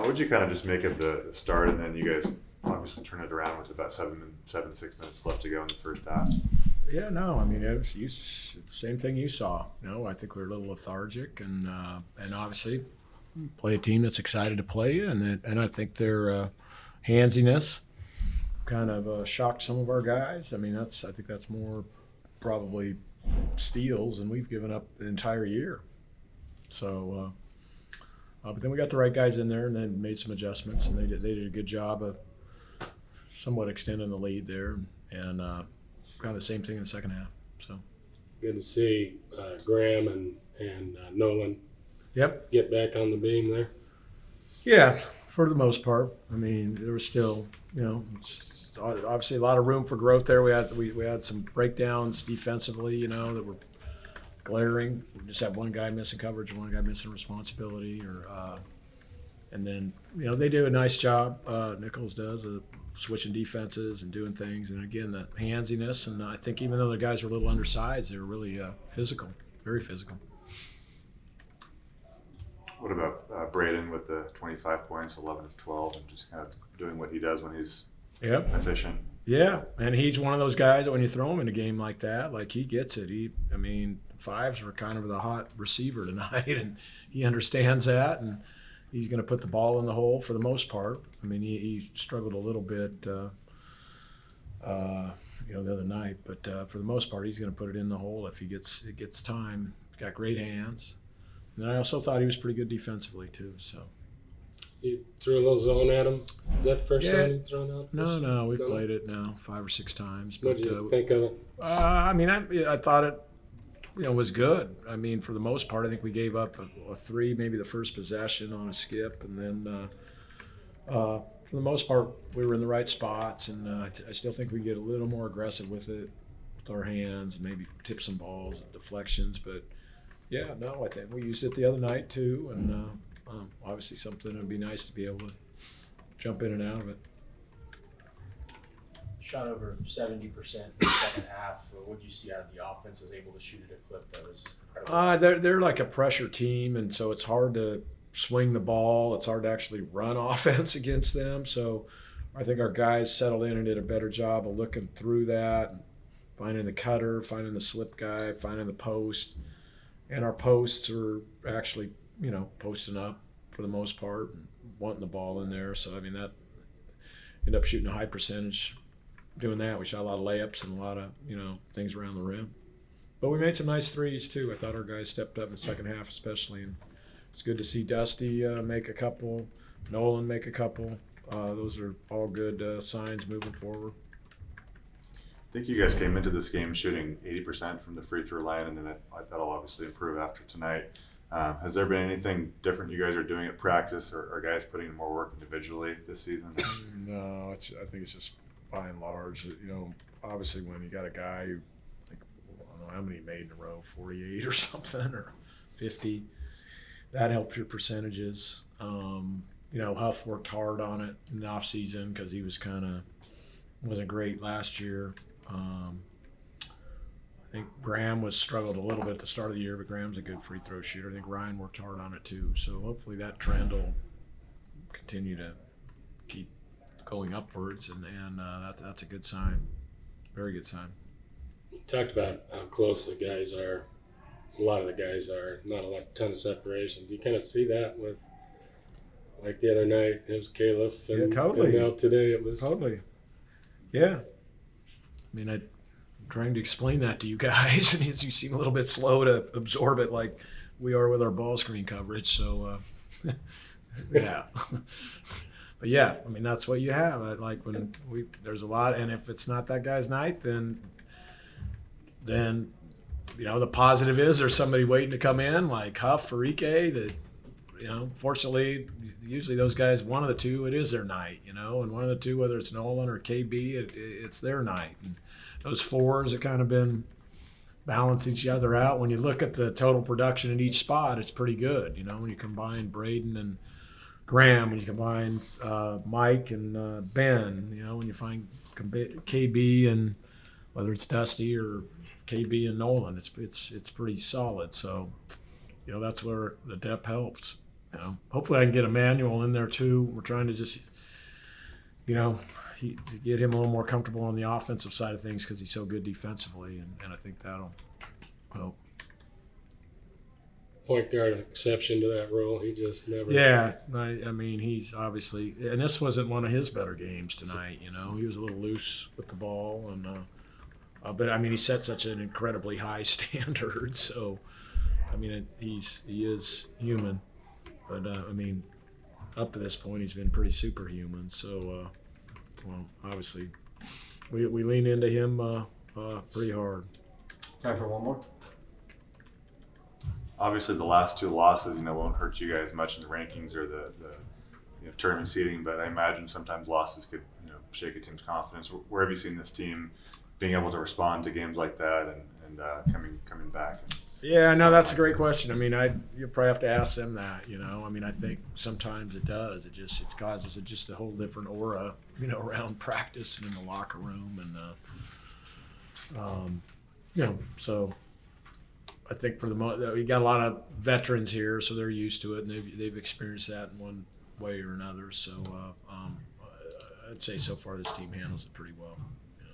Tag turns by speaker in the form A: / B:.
A: What would you kind of just make of the start, and then you guys obviously turn it around with about 6 minutes left to go in the first half?
B: Yeah, no, I mean, it was same thing you saw. I think we were a little lethargic, and obviously play a team that's excited to play you, and I think their handsiness kind of shocked some of our guys. I mean, I think that's more probably steals than we've given up the entire year. So, but then we got the right guys in there, and then made some adjustments, and they did a good job of somewhat extending the lead there, and kind of the same thing in the second half. So
C: good to see Graham and Nolan.
B: Yep.
C: Get back on the beam there.
B: Yeah, for the most part. I mean, there was still, obviously a lot of room for growth there. We had some breakdowns defensively, that were glaring. We just had one guy missing coverage, one guy missing responsibility, and then they do a nice job. Nicholls does switching defenses and doing things, and again the handsiness. And I think even though the guys were a little undersized, they were really physical, very physical.
A: What about Braden with the 25 points, 11 of 12, and just kind of doing what he does when he's efficient?
B: Yeah, and he's one of those guys that when you throw him in a game like that, like he gets it. Fives were kind of the hot receiver tonight, and he understands that, and he's going to put the ball in the hole for the most part. I mean, he struggled a little bit, the other night, but for the most part, he's going to put it in the hole if he gets time. He's got great hands. And I also thought he was pretty good defensively too. So
C: you threw a little zone at him. Is that the first time you've thrown out?
B: No, we've played it now 5 or 6 times.
C: What did you think of it?
B: I thought it, was good. I mean, for the most part, I think we gave up a 3, maybe the first possession on a skip, and then for the most part, we were in the right spots, and I still think we get a little more aggressive with it, with our hands, and maybe tip some balls, deflections, but. Yeah, no, I think we used it the other night too, and obviously something that would be nice to be able to jump in and out of it.
D: Shot over 70% in the second half. What did you see out of the offense? Was able to shoot at a clip that was incredible?
B: They're like a pressure team, and so it's hard to swing the ball. It's hard to actually run offense against them. So I think our guys settled in and did a better job of looking through that, finding the cutter, finding the slip guy, finding the post. And our posts are actually, posting up for the most part and wanting the ball in there. So, that ended up shooting a high percentage doing that. We shot a lot of layups and a lot of, things around the rim. But we made some nice threes, too. I thought our guys stepped up in the second half especially. And it's good to see Dusty make a couple, Nolan make a couple. Those are all good signs moving forward.
A: I think you guys came into this game shooting 80% from the free throw line, and then that'll obviously improve after tonight. Has there been anything different you guys are doing at practice, or guys putting in more work individually this season?
B: No, I think it's just by and large. Obviously when you got a guy who, I don't know how many he made in a row, 48 or something, or 50, that helps your percentages. Huff worked hard on it in the off season because he wasn't great last year. I think Graham struggled a little bit at the start of the year, but Graham's a good free throw shooter. I think Ryan worked hard on it too. So hopefully that trend will continue to keep going upwards, and that's a good sign. Very good sign.
C: You talked about how close the guys are. A lot of the guys are, not a ton of separation. Do you kind of see that with, like the other night, it was Caleb, and now today it was...
B: Totally. Yeah. I'm trying to explain that to you guys, and you seem a little bit slow to absorb it like we are with our ball screen coverage. So, yeah. But yeah, that's what you have. There's a lot, and if it's not that guy's night, then the positive is there's somebody waiting to come in, like Huff or Ike, that, fortunately, usually those guys, one of the two, it is their night, and one of the two, whether it's Nolan or KB, it's their night. And those fours have kind of been balance each other out. When you look at the total production in each spot, it's pretty good. When you combine Braden and Graham, when you combine Mike and Ben, when you find KB and whether it's Dusty or KB and Nolan, it's pretty solid. So, that's where the depth helps. hopefully I can get Emmanuel in there too. We're trying to just, to get him a little more comfortable on the offensive side of things because he's so good defensively, and I think that'll help.
C: Point guard exception to that rule. He just never.
B: Yeah, I mean, he's obviously, and this wasn't one of his better games tonight. He was a little loose with the ball, and but I mean, he set such an incredibly high standard. So, I mean, he is human, but I mean, up to this point, he's been pretty superhuman. So, obviously, we lean into him pretty hard.
E: Time for one more.
A: Obviously, the last two losses, won't hurt you guys much in the rankings or the tournament seeding, but I imagine sometimes losses could, shake a team's confidence. Where have you seen this team being able to respond to games like that and coming back?
B: Yeah, no, that's a great question. I mean, you probably have to ask them that. I mean, I think sometimes it does. It causes just a whole different aura, around practice and in the locker room, and so. I think for the most, we got a lot of veterans here, so they're used to it, and they've experienced that in one way or another. So I'd say so far this team handles it pretty well.